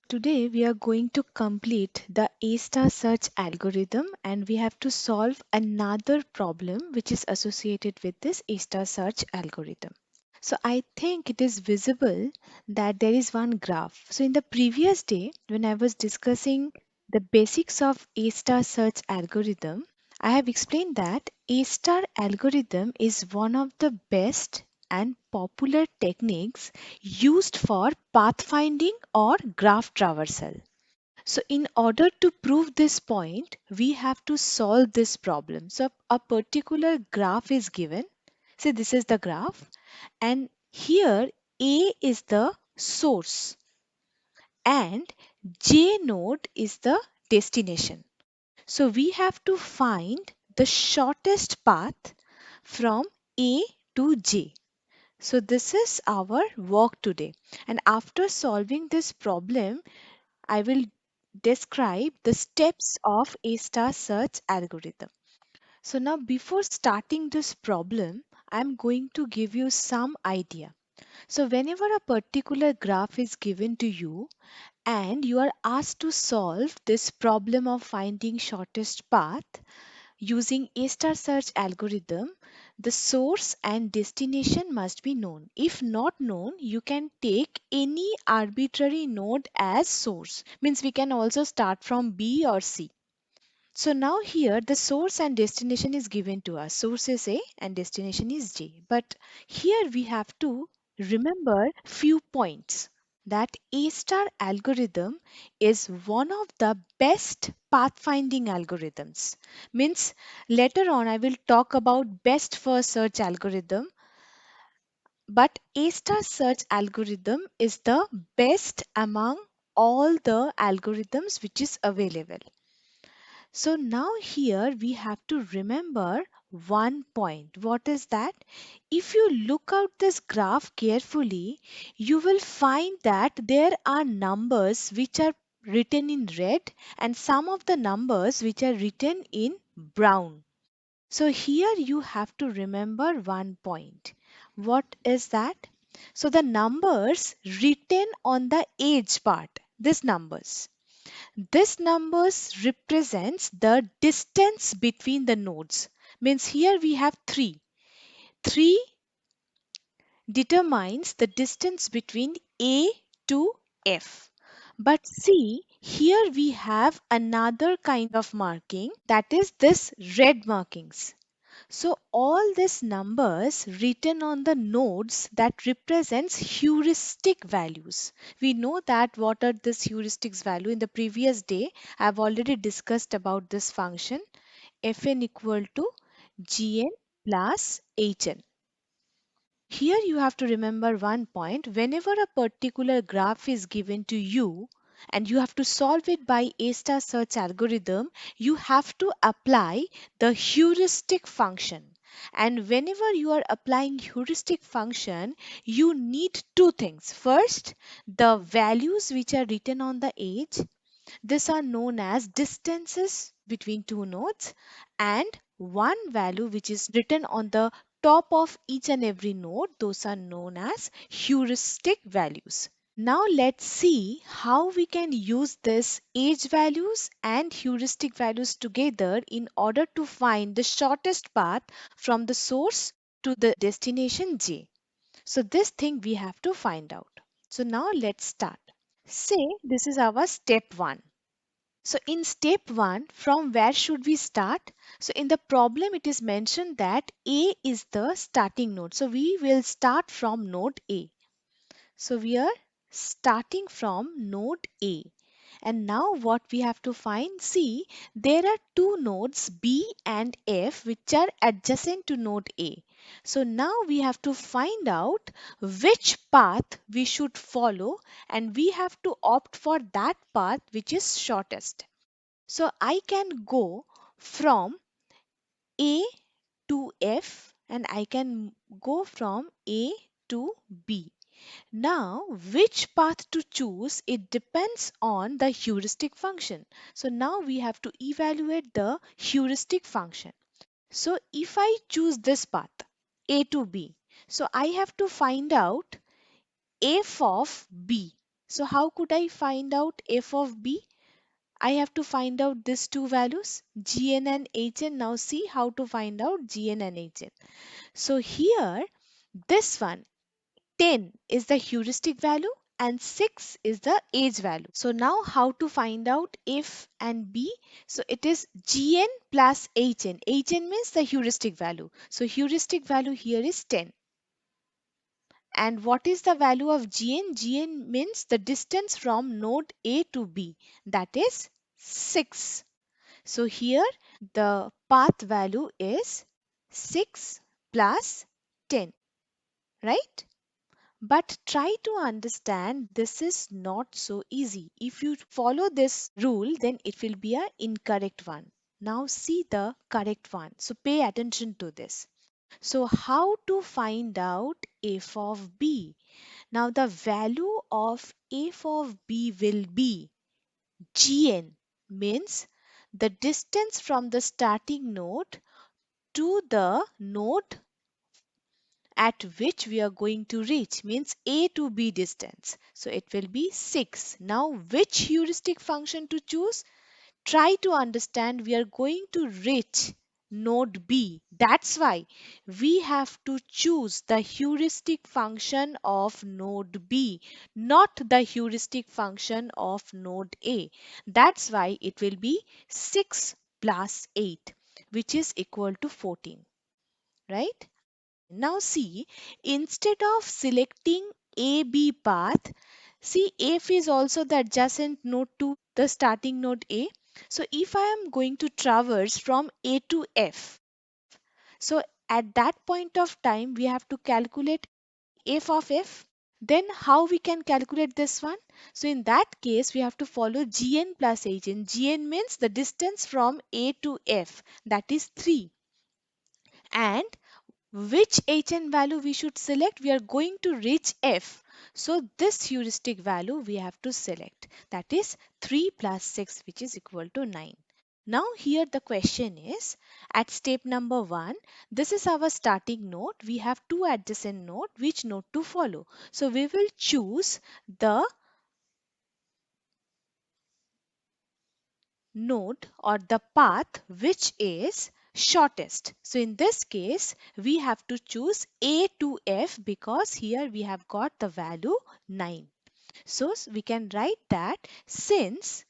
Today we are going to complete the A-star search algorithm and we have to solve another problem which is associated with this A-star search algorithm. So I think it is visible that there is one graph. So in the previous day when I was discussing the basics of A-star search algorithm, I have explained that A-star algorithm is one of the best and popular techniques used for pathfinding or graph traversal. So, in order to prove this point, we have to solve this problem. So, a particular graph is given. Say this is the graph, and here A is the source and J node is the destination. So, we have to find the shortest path from A to J. So this is our work today. And after solving this problem, I will describe the steps of A star search algorithm. So now before starting this problem, I'm going to give you some idea. So whenever a particular graph is given to you and you are asked to solve this problem of finding shortest path, using A-star search algorithm, the source and destination must be known. If not known, you can take any arbitrary node as source. Means we can also start from B or C. So now here the source and destination is given to us. Source is A and destination is J. But here we have to remember few points that A star algorithm is one of the best pathfinding algorithms. Means later on I will talk about best first search algorithm, but A star search algorithm is the best among all the algorithms which is available. So now here we have to remember one point. What is that? If you look out this graph carefully, you will find that there are numbers which are written in red and some of the numbers which are written in brown. So here you have to remember one point. What is that? So the numbers written on the edge part, these numbers. This numbers represents the distance between the nodes. Means here we have 3. 3 determines the distance between A to F. But see, here we have another kind of marking, that is this red markings. So all these numbers written on the nodes that represents heuristic values. We know that what are this heuristics value. In the previous day, I've already discussed about this function fn equal to gn plus hn. Here you have to remember one point. Whenever a particular graph is given to you and you have to solve it by A star search algorithm, you have to apply the heuristic function. And whenever you are applying heuristic function, you need two things. First, the values which are written on the edge. These are known as distances between two nodes, and one value which is written on the top of each and every node. Those are known as heuristic values. Now let's see how we can use this edge values and heuristic values together in order to find the shortest path from the source to the destination J. So this thing we have to find out. So now let's start. Say this is our step 1. So in step 1, from where should we start? So in the problem it is mentioned that A is the starting node. So we will start from node A. So we are starting from node A. And now what we have to find? See, there are two nodes B and F which are adjacent to node A. So now we have to find out which path we should follow and we have to opt for that path which is shortest. So I can go from A to F and I can go from A to B. Now, which path to choose, it depends on the heuristic function. So now we have to evaluate the heuristic function. So if I choose this path, A to B, so I have to find out f of B. So how could I find out f of b? I have to find out these two values, gn and hn. Now see how to find out gn and hn. So here, this one, 10 is the heuristic value and 6 is the age value. So now how to find out f and b? So it is gn plus hn. Hn means the heuristic value. So heuristic value here is 10. And what is the value of gn? Gn means the distance from node A to B, that is 6. So here the path value is 6 plus 10, right? But try to understand this is not so easy. If you follow this rule, then it will be an incorrect one. Now see the correct one. So pay attention to this. So how to find out f of b? Now the value of f of b will be gn, means the distance from the starting node to the node at which we are going to reach, means A to B distance. So it will be 6. Now which heuristic function to choose? Try to understand, we are going to reach node B. That's why we have to choose the heuristic function of node B, not the heuristic function of node A. That's why it will be 6 plus 8, which is equal to 14, right? Now see, instead of selecting AB path, see F is also the adjacent node to the starting node A. So if I am going to traverse from A to F, so at that point of time we have to calculate F of F. Then how we can calculate this one? So in that case we have to follow Gn plus Hn. Gn means the distance from A to F, that is 3. And which hn value we should select? We are going to reach f. So this heuristic value we have to select. That is 3 plus 6, which is equal to 9. Now here the question is, at step number 1, this is our starting node. We have two adjacent nodes. Which node to follow? So we will choose the node or the path which is shortest. So in this case, we have to choose A to F because here we have got the value 9. So we can write that since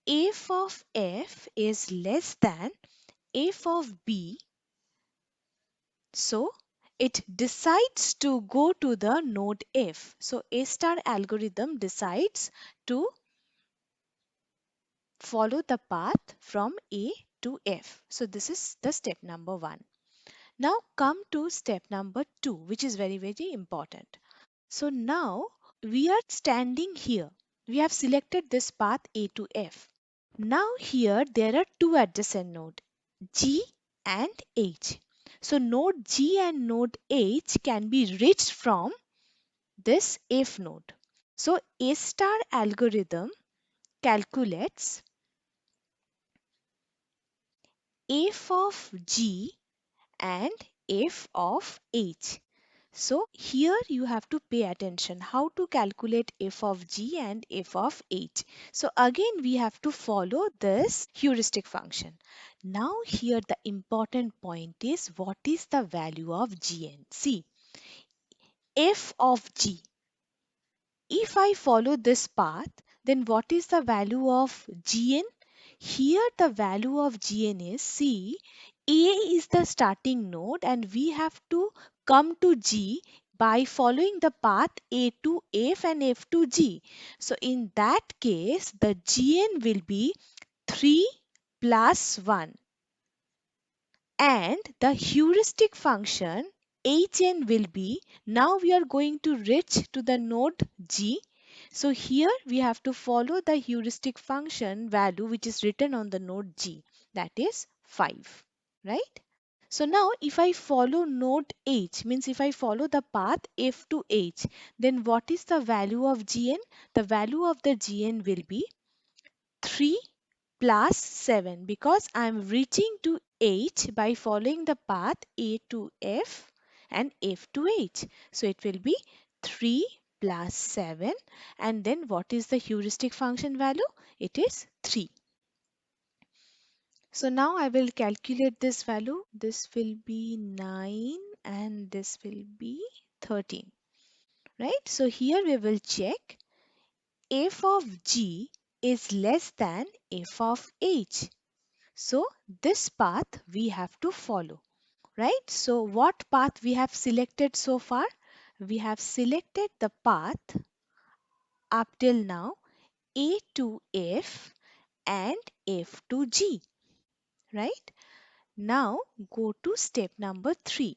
f of f is less than f of b, so it decides to go to the node F. So A star algorithm decides to follow the path from A to F. So this is the step number 1. Now come to step number 2, which is very, very important. So now we are standing here. We have selected this path A to F. Now here there are two adjacent nodes, G and H. So node G and node H can be reached from this F node. So A star algorithm calculates f of g and f of h. So here you have to pay attention how to calculate f of g and f of h. So again we have to follow this heuristic function. Now here the important point is, what is the value of gn? See, f of g. If I follow this path, then what is the value of gn? Here the value of gn is, see, A is the starting node and we have to come to G by following the path A to F and F to G. So in that case, the gn will be 3 plus 1 and the heuristic function hn will be, now we are going to reach to the node G. So here we have to follow the heuristic function value which is written on the node G, that is 5, right? So now if I follow node H, means if I follow the path F to H, then what is the value of Gn? The value of the Gn will be 3 plus 7 because I am reaching to H by following the path A to F and F to H. So it will be 3 plus 7, and then what is the heuristic function value? It is 3. So now I will calculate this value. This will be 9 and this will be 13. Right? So here we will check f of g is less than f of h. So this path we have to follow. Right? So what path we have selected so far? We have selected the path up till now A to F and F to G. Right? Now go to step number 3.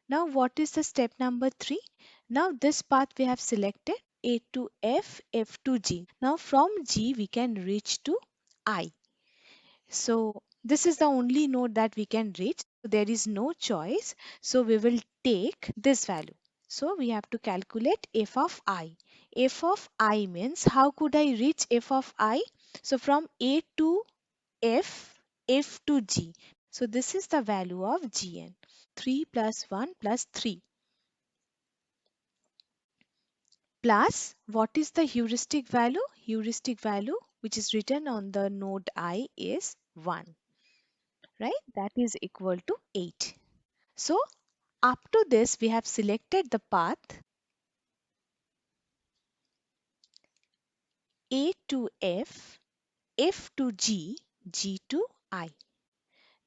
Now what is the step number 3? Now this path we have selected A to F, F to G. Now from G we can reach to I. So this is the only node that we can reach. So there is no choice. So we will take this value. So we have to calculate f of I. F of I means how could I reach f of I? So from A to F, F to G. So this is the value of Gn. 3 plus 1 plus 3. Plus what is the heuristic value? Heuristic value which is written on the node I is 1. Right? That is equal to 8. So up to this we have selected the path A to F, F to G, G to I.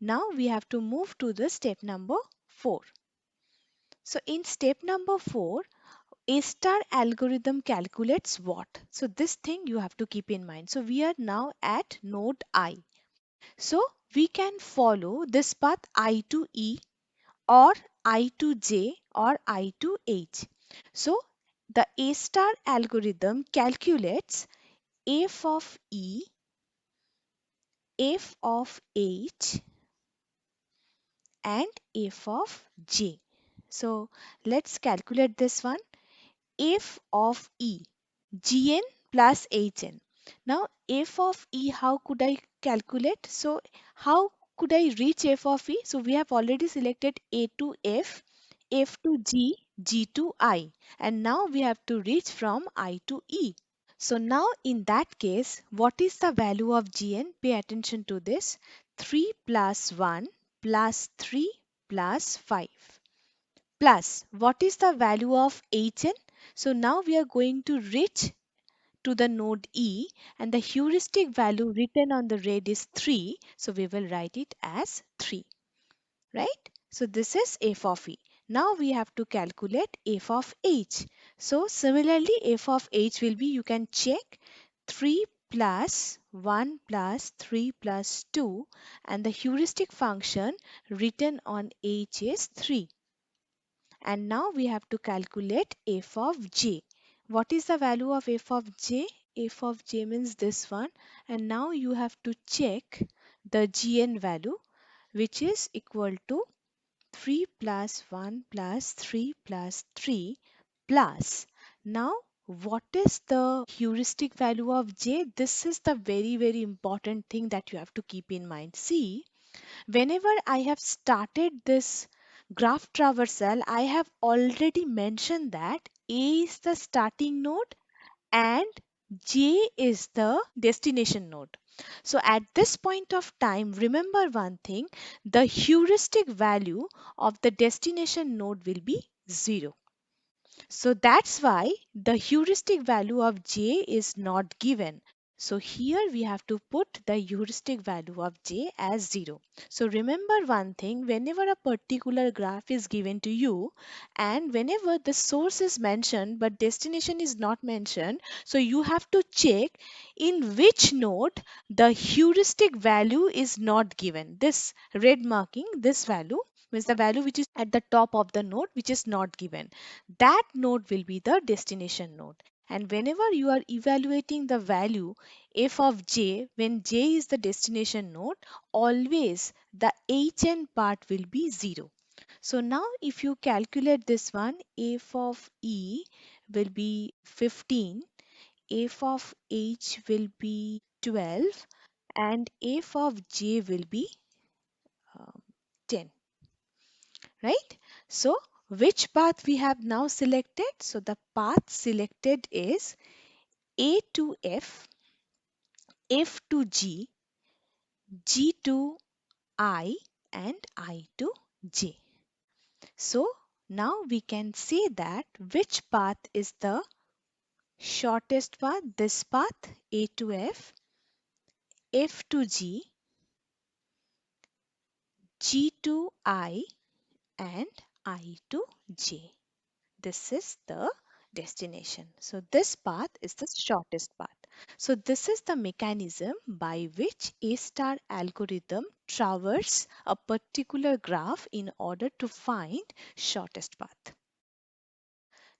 Now we have to move to the step number 4. So in step number 4, A star algorithm calculates what? So this thing you have to keep in mind. So we are now at node I. So we can follow this path I to E or I to J or I to H. So the A star algorithm calculates f of E, f of H and f of J. So let's calculate this one. F of E, Gn plus Hn. Now f of E, how could I calculate? So how could I reach f of E? So we have already selected A to F, F to G, G to I. And now we have to reach from I to E. So now in that case, what is the value of Gn? Pay attention to this. 3 plus 1 plus 3 plus 5 plus what is the value of Hn? So now we are going to reach to the node E and the heuristic value written on the red is 3. So we will write it as 3. Right? So this is f of E. Now we have to calculate f of H. So similarly f of H will be, you can check 3 plus 1 plus 3 plus 2 and the heuristic function written on H is 3. And now we have to calculate f of j. What is the value of f of j? F of j means this one. And now you have to check the gn value, which is equal to 3 plus 1 plus 3 plus 3 plus. Now what is the heuristic value of j? This is the very important thing that you have to keep in mind. See, whenever I have started this graph traversal, I have already mentioned that A is the starting node and J is the destination node. So at this point of time, remember one thing, the heuristic value of the destination node will be 0. So that's why the heuristic value of j is not given. So here we have to put the heuristic value of j as 0. So remember one thing, whenever a particular graph is given to you and whenever the source is mentioned but destination is not mentioned, so you have to check in which node the heuristic value is not given. This red marking, this value means the value which is at the top of the node which is not given. That node will be the destination node. And whenever you are evaluating the value f of j, when j is the destination node, always the hn part will be 0. So now if you calculate this one, f of e will be 15, f of h will be 12, and f of j will be 10. Right? So which path we have now selected? So the path selected is A to F, F to G, G to I, and I to J. So now we can say that which path is the shortest path. This path, A to F, F to G, G to I, and I to J. This is the destination. So this path is the shortest path. So this is the mechanism by which A star algorithm traverses a particular graph in order to find shortest path.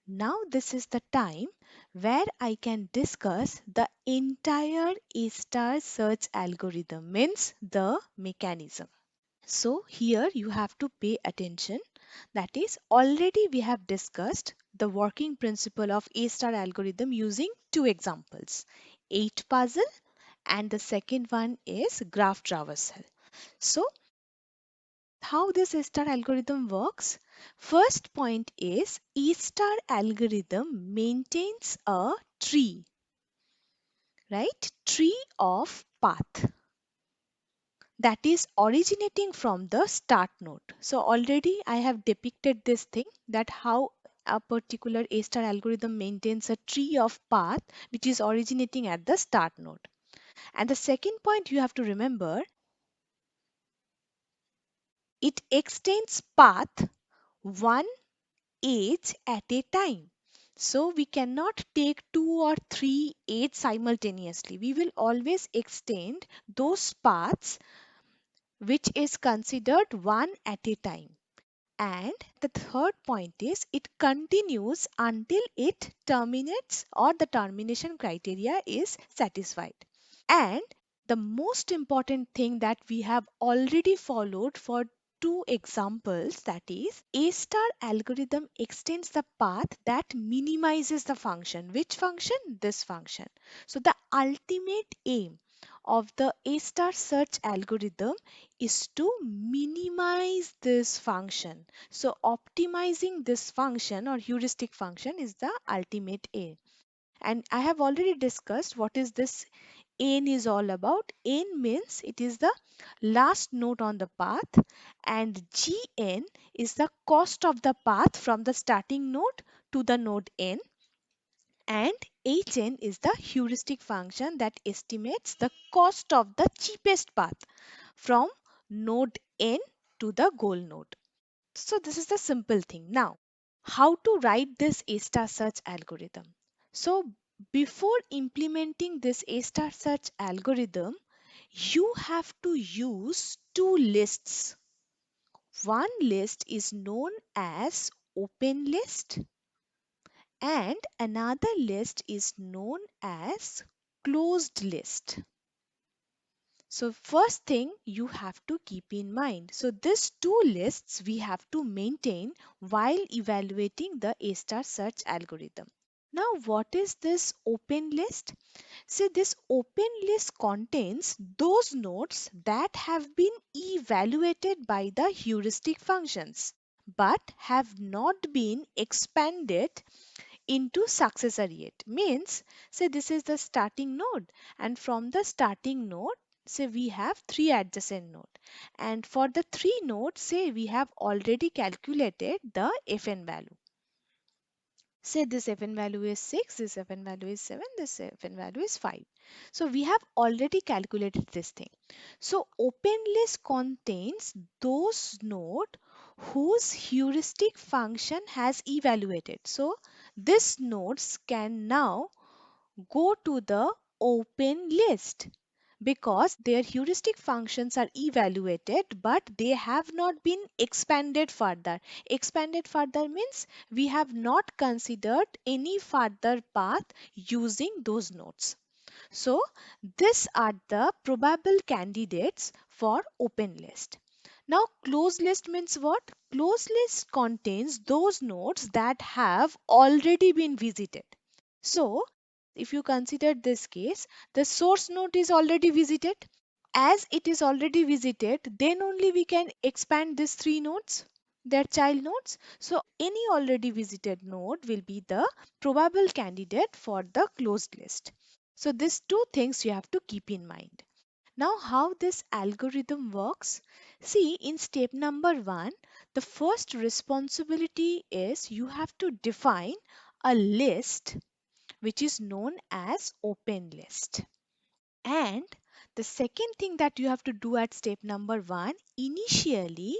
Now this is the time where I can discuss the entire A star search algorithm, means the mechanism. So here you have to pay attention. That is, already we have discussed the working principle of A star algorithm using two examples, 8 puzzle and the second one is graph traversal. So how this A star algorithm works? First point is A star algorithm maintains a tree, right? Tree of path that is originating from the start node. So already I have depicted this thing, that how a particular A star algorithm maintains a tree of path which is originating at the start node. And the second point you have to remember, it extends path one edge at a time. So we cannot take two or three edges simultaneously. We will always extend those paths which is considered one at a time. And the third point is it continues until it terminates or the termination criteria is satisfied. And the most important thing that we have already followed for two examples, that is A star algorithm extends the path that minimizes the function. Which function? This function. So the ultimate aim of the A star search algorithm is to minimize this function. So optimizing this function or heuristic function is the ultimate aim. And I have already discussed what is this n is all about. N means it is the last node on the path, and gn is the cost of the path from the starting node to the node n, and hn is the heuristic function that estimates the cost of the cheapest path from node n to the goal node. So this is the simple thing. Now, how to write this A star search algorithm? So before implementing this A star search algorithm, you have to use two lists. One list is known as open list and another list is known as closed list. So first thing you have to keep in mind. So these two lists we have to maintain while evaluating the A star search algorithm. Now what is this open list? See, this open list contains those nodes that have been evaluated by the heuristic functions but have not been expanded into successor yet. Means, say this is the starting node, and from the starting node, say we have three adjacent node, and for the three nodes, say we have already calculated the fn value. Say this fn value is 6, this fn value is 7, this fn value is 5. So we have already calculated this thing. So open list contains those nodes whose heuristic function has evaluated. So these nodes can now go to the open list because their heuristic functions are evaluated but they have not been expanded further. Expanded further means we have not considered any further path using those nodes. So these are the probable candidates for open list. Now closed list means what? Closed list contains those nodes that have already been visited. So if you consider this case, the source node is already visited. As it is already visited, then only we can expand these three nodes. their child nodes. So any already visited node will be the probable candidate for the closed list. So these two things you have to keep in mind. Now, how this algorithm works? See, in step number one, the first responsibility is you have to define a list which is known as open list. And the second thing that you have to do at step number one, initially,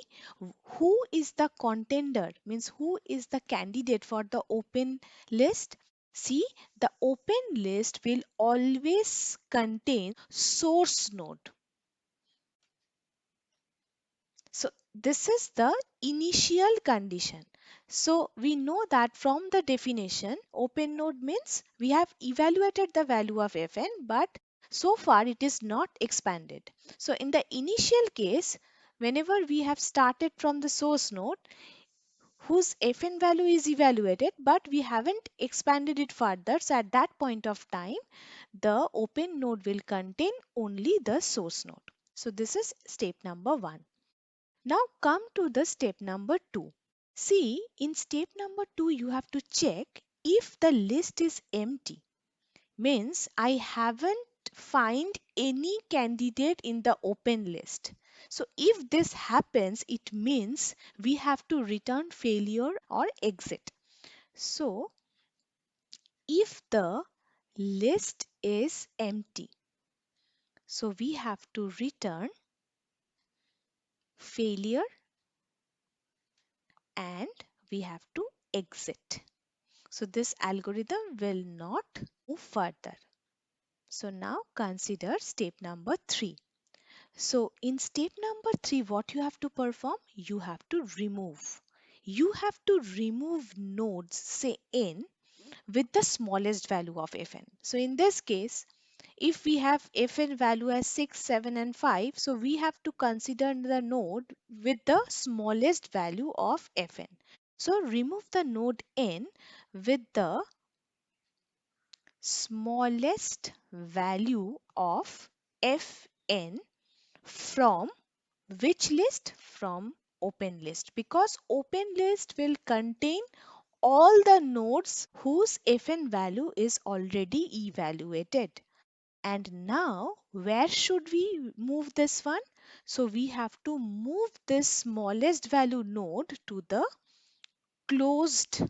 who is the contender, means who is the candidate for the open list? See, the open list will always contain source node. So this is the initial condition. So we know that from the definition, open node means we have evaluated the value of fn, but so far it is not expanded. So in the initial case, whenever we have started from the source node, whose fn value is evaluated, but we haven't expanded it further. So at that point of time, the open node will contain only the source node. So this is step number one. Now come to the step number 2. See, in step number 2, you have to check if the list is empty. Means I haven't find any candidate in the open list. So if this happens, it means we have to return failure or exit. So if the list is empty, so we have to return failure and we have to exit. So this algorithm will not move further. So now consider step number 3. So in step number 3, what you have to perform? You have to remove. You have to remove nodes, say n, with the smallest value of fn. So in this case, if we have fn value as 6, 7 and 5, so we have to consider the node with the smallest value of fn. So remove the node n with the smallest value of fn from which list? From open list, because open list will contain all the nodes whose fn value is already evaluated. And now where should we move this one? So we have to move this smallest value node to the closed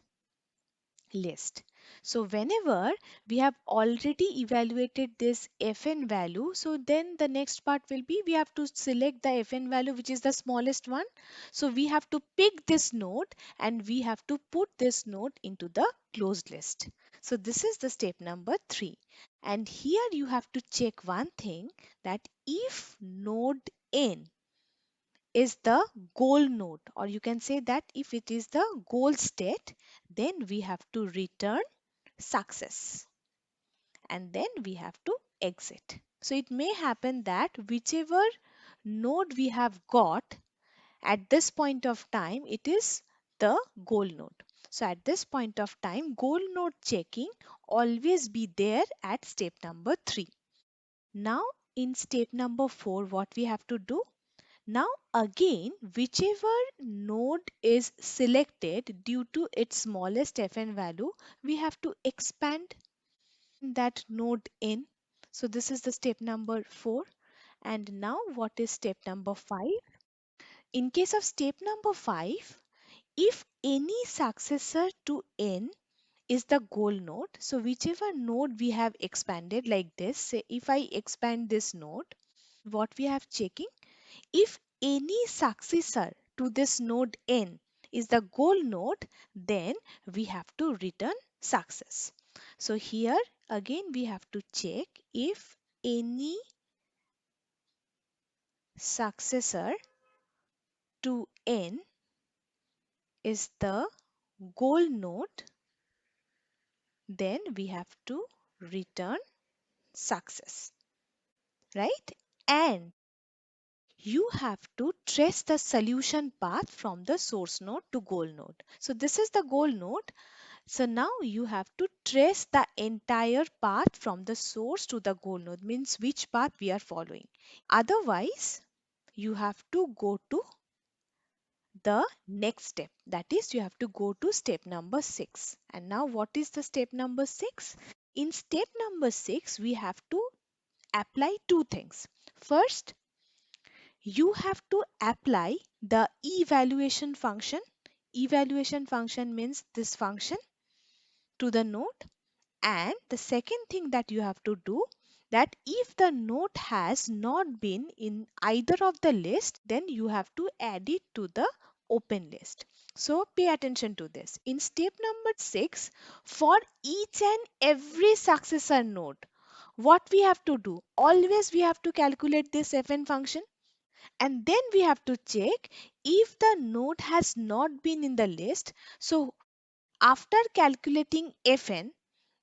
list. So whenever we have already evaluated this fn value, so then the next part will be we have to select the fn value which is the smallest one. So we have to pick this node and we have to put this node into the closed list. So this is the step number 3. And here you have to check one thing, that if node n is the goal node, or you can say that if it is the goal state, then we have to return success and then we have to exit. So it may happen that whichever node we have got at this point of time, it is the goal node. So at this point of time, goal node checking always be there at step number 3. Now in step number 4, what we have to do? Now again, whichever node is selected due to its smallest fn value, we have to expand that node in. So this is the step number 4. And now what is step number 5? In case of step number 5, if any successor to n is the goal node, so whichever node we have expanded like this, say if I expand this node, what we have checking, if any successor to this node n is the goal node, then we have to return success. So here again we have to check if any successor to n is the goal node, then we have to return success, right? And you have to trace the solution path from the source node to goal node. So this is the goal node. So now you have to trace the entire path from the source to the goal node, means which path we are following. Otherwise, you have to go to the next step. That is, you have to go to step number 6. And now what is the step number 6? In step number 6, we have to apply two things. First, you have to apply the evaluation function. Evaluation function means this function to the node. And the second thing that you have to do, that if the node has not been in either of the list, then you have to add it to the open list. So pay attention to this. In step number 6, for each and every successor node, what we have to do? Always we have to calculate this fn function, and then we have to check if the node has not been in the list. So after calculating fn,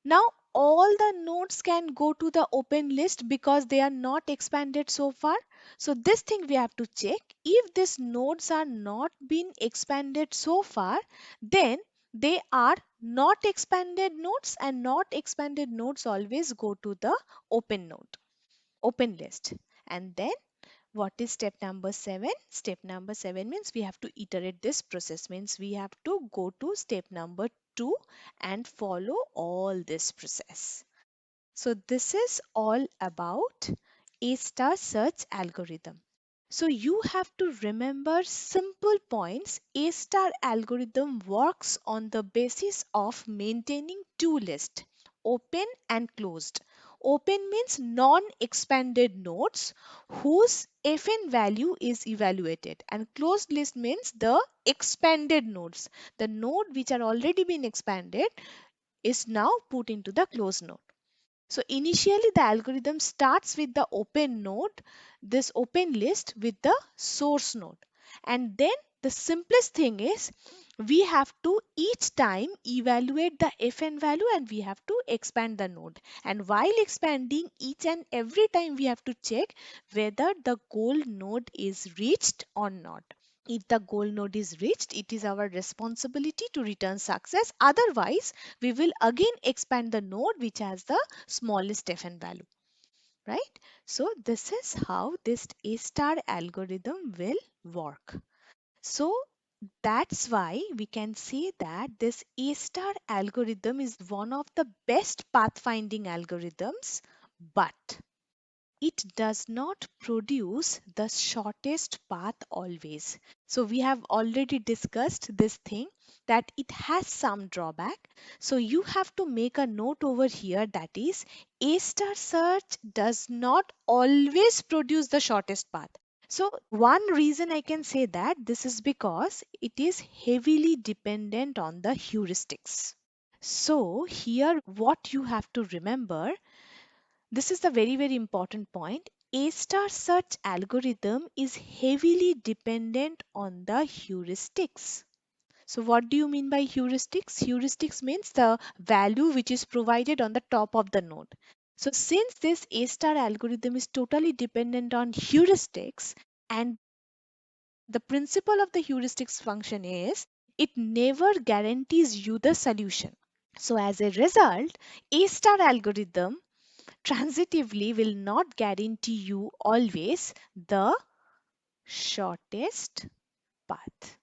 now all the nodes can go to the open list because they are not expanded so far. So this thing we have to check. If these nodes are not been expanded so far, then they are not expanded nodes, and not expanded nodes always go to the open node, open list. And then what is step number 7? Step number 7 means we have to iterate this process, means we have to go to step number 2 and follow all this process. So this is all about A star search algorithm. So you have to remember simple points. A star algorithm works on the basis of maintaining two lists, open and closed. Open means non-expanded nodes whose fn value is evaluated, and closed list means the expanded nodes. The node which are already been expanded is now put into the closed node. So initially the algorithm starts with the open node, this open list with the source node. And then the simplest thing is we have to each time evaluate the fn value and we have to expand the node. And while expanding, each and every time we have to check whether the goal node is reached or not. If the goal node is reached, it is our responsibility to return success. Otherwise, we will again expand the node which has the smallest fn value, right? So this is how this A star algorithm will work. So that's why we can say that this A star algorithm is one of the best pathfinding algorithms, but it does not produce the shortest path always. So we have already discussed this thing, that it has some drawback. So you have to make a note over here, that is A star search does not always produce the shortest path. So one reason I can say that this is because it is heavily dependent on the heuristics. So here what you have to remember, this is the very important point. A star search algorithm is heavily dependent on the heuristics. So what do you mean by heuristics? Heuristics means the value which is provided on the top of the node. So since this A star algorithm is totally dependent on heuristics, and the principle of the heuristics function is it never guarantees you the solution. So as a result, A star algorithm transitively will not guarantee you always the shortest path.